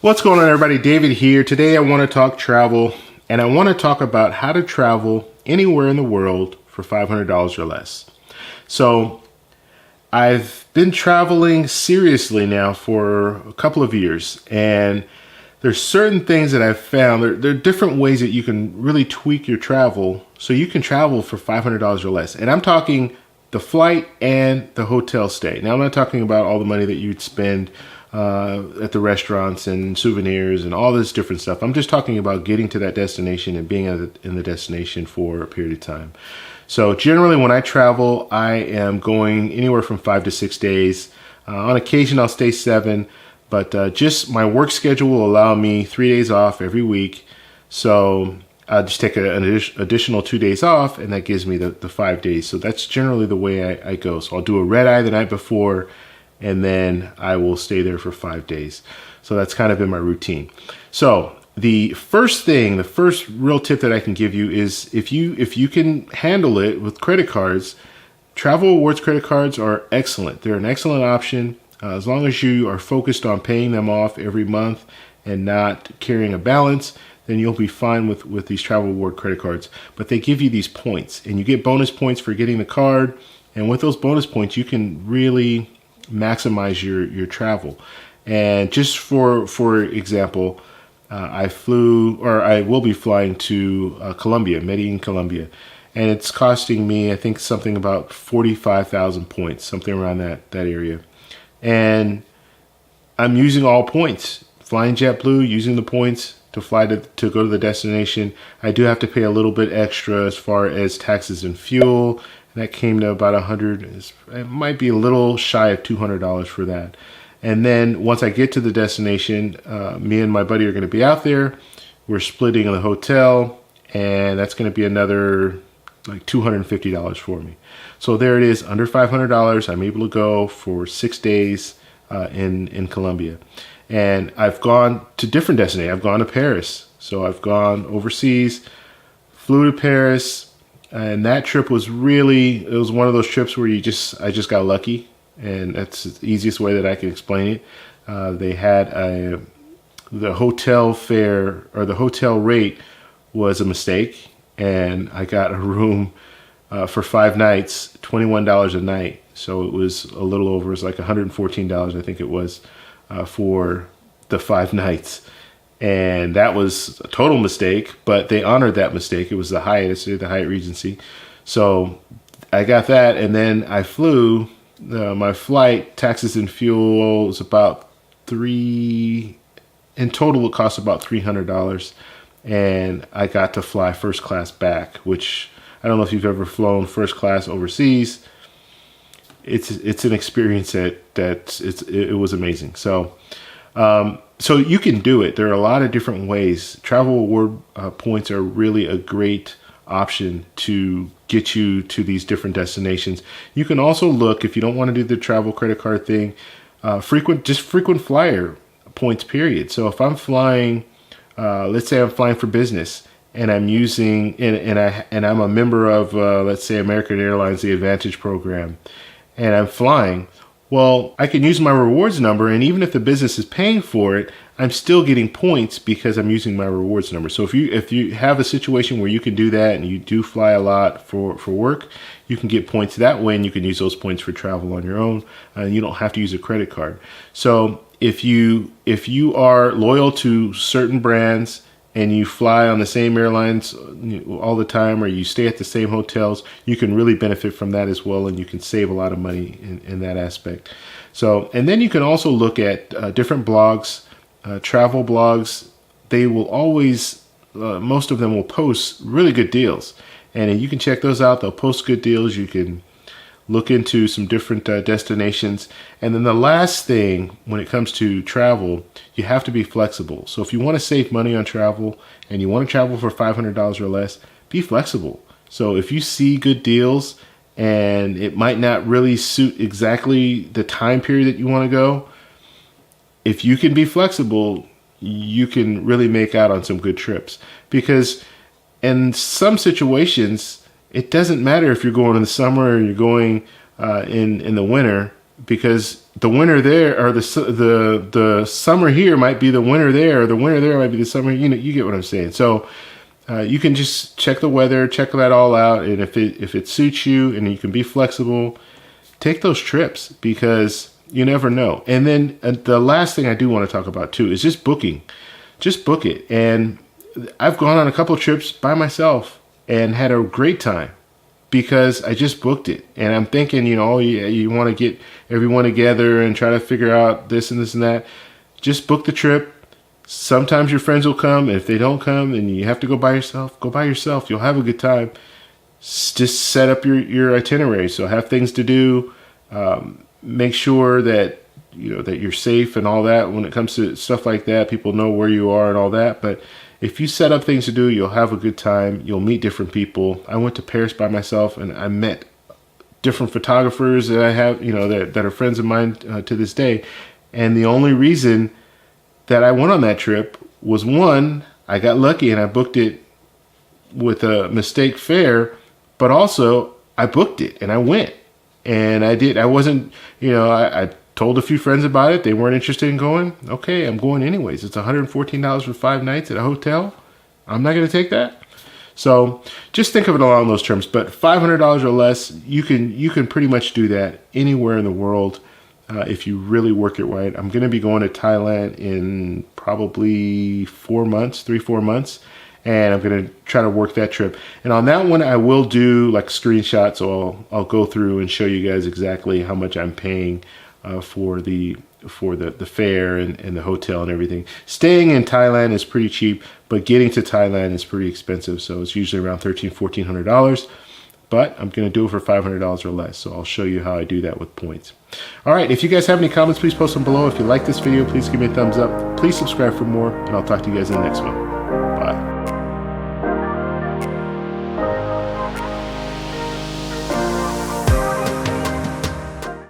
What's going on, everybody? David here. Today I want to talk travel, and I want to talk about how to travel anywhere in the world for $500 or less. So I've been traveling seriously now for a couple of years, and there's certain things that I've found. There are different ways that you can really tweak your travel so you can travel for $500 or less. And I'm talking the flight and the hotel stay. Now, I'm not talking about all the money that you'd spend at the restaurants and souvenirs and all this different stuff. I'm just talking about getting to that destination and being in the destination for a period of time. So generally when I travel, I am going anywhere from 5 to 6 days. On occasion, I'll stay 7, but just my work schedule will allow me 3 days off every week. So I'll just take an additional 2 days off, and that gives me the 5 days. So that's generally the way I go. So I'll do a red eye the night before, and then I will stay there for 5 days. So that's kind of been my routine. So the first real tip that I can give you is if you can handle it with credit cards, Travel Rewards credit cards are excellent. They're an excellent option as long as you are focused on paying them off every month and not carrying a balance. Then you'll be fine with these Travel Reward credit cards. But they give you these points, and you get bonus points for getting the card. And with those bonus points, you can really maximize your travel. And just for example, I will be flying to Colombia, Medellin, Colombia, and it's costing me, I think, something about 45,000 points, something around that area. And I'm using all points, flying JetBlue, using the points to fly to go to the destination. I do have to pay a little bit extra as far as taxes and fuel. That came to about 100. It might be a little shy of $200 for that. And then once I get to the destination, me and my buddy are going to be out there. We're splitting in the hotel, and that's going to be another like $250 for me. So there it is, under $500. I'm able to go for 6 days in Colombia. And I've gone to different destinations. I've gone to Paris. So I've gone overseas, flew to Paris. And that trip was it was one of those trips where I just got lucky, and that's the easiest way that I can explain it. They had the hotel fare, or the hotel rate was a mistake, and I got a room for 5 nights, $21 a night. So it was a little over, it was like $114, I think it was, for the 5 nights. And that was a total mistake, but they honored that mistake. It was the Hyatt, the Hyatt Regency. So I got that, and then I flew. My flight, taxes and fuel was about in total it cost about $300. And I got to fly first class back, which I don't know if you've ever flown first class overseas. It's an experience it was amazing. So you can do it. There are a lot of different ways. Travel Reward points are really a great option to get you to these different destinations. You can also look, if you don't want to do the travel credit card thing, frequent flyer points, period. So if I'm flying, let's say I'm flying for business, and I'm using, and I'm a member of, let's say, American Airlines, the Advantage program, and I'm flying, well, I can use my rewards number, and even if the business is paying for it, I'm still getting points because I'm using my rewards number. So if you have a situation where you can do that and you do fly a lot for work, you can get points that way, and you can use those points for travel on your own, and you don't have to use a credit card. So if you are loyal to certain brands and you fly on the same airlines all the time, or you stay at the same hotels, you can really benefit from that as well, and you can save a lot of money in that aspect. So, and then you can also look at different blogs, travel blogs. They will always, most of them will post really good deals, and you can check those out. They'll post good deals. You can look into some different destinations. And then the last thing, when it comes to travel, you have to be flexible. So if you want to save money on travel and you want to travel for $500 or less, be flexible. So if you see good deals and it might not really suit exactly the time period that you want to go, if you can be flexible, you can really make out on some good trips. Because in some situations, it doesn't matter if you're going in the summer or you're going in the winter. because the winter there, or the summer here might be the winter there, or the winter there might be the summer. You know, you get what I'm saying. So you can just check the weather, check that all out, and if it suits you, and you can be flexible, take those trips, because you never know. And then the last thing I do want to talk about too is just booking. Just book it. And I've gone on a couple of trips by myself and had a great time because I just booked it. And I'm thinking, you know, you want to get everyone together and try to figure out this and this and that. Just book the trip. Sometimes your friends will come. If they don't come and you have to go by yourself, go by yourself. You'll have a good time. Just set up your itinerary. So have things to do. Make sure that you know that you're safe and all that. When it comes to stuff like that, people know where you are and all that. But if you set up things to do, you'll have a good time. You'll meet different people. I went to Paris by myself, and I met different photographers that I have, you know, that are friends of mine to this day. And the only reason that I went on that trip was, one, I got lucky and I booked it with a mistake fare, but also I booked it and I went. And I wasn't, you know, I told a few friends about it. They weren't interested in going. Okay, I'm going anyways. It's $114 for 5 nights at a hotel. I'm not going to take that. So just think of it along those terms. But $500 or less, you can pretty much do that anywhere in the world if you really work it right. I'm going to be going to Thailand in probably 4 months, 3-4 months. And I'm going to try to work that trip. And on that one, I will do like screenshots. So I'll go through and show you guys exactly how much I'm paying for the fare and the hotel and everything. Staying in Thailand is pretty cheap, but getting to Thailand is pretty expensive. So it's usually around $1,400. But I'm going to do it for $500 or less. So I'll show you how I do that with points. All right. If you guys have any comments, please post them below. If you like this video, please give me a thumbs up. Please subscribe for more, and I'll talk to you guys in the next one.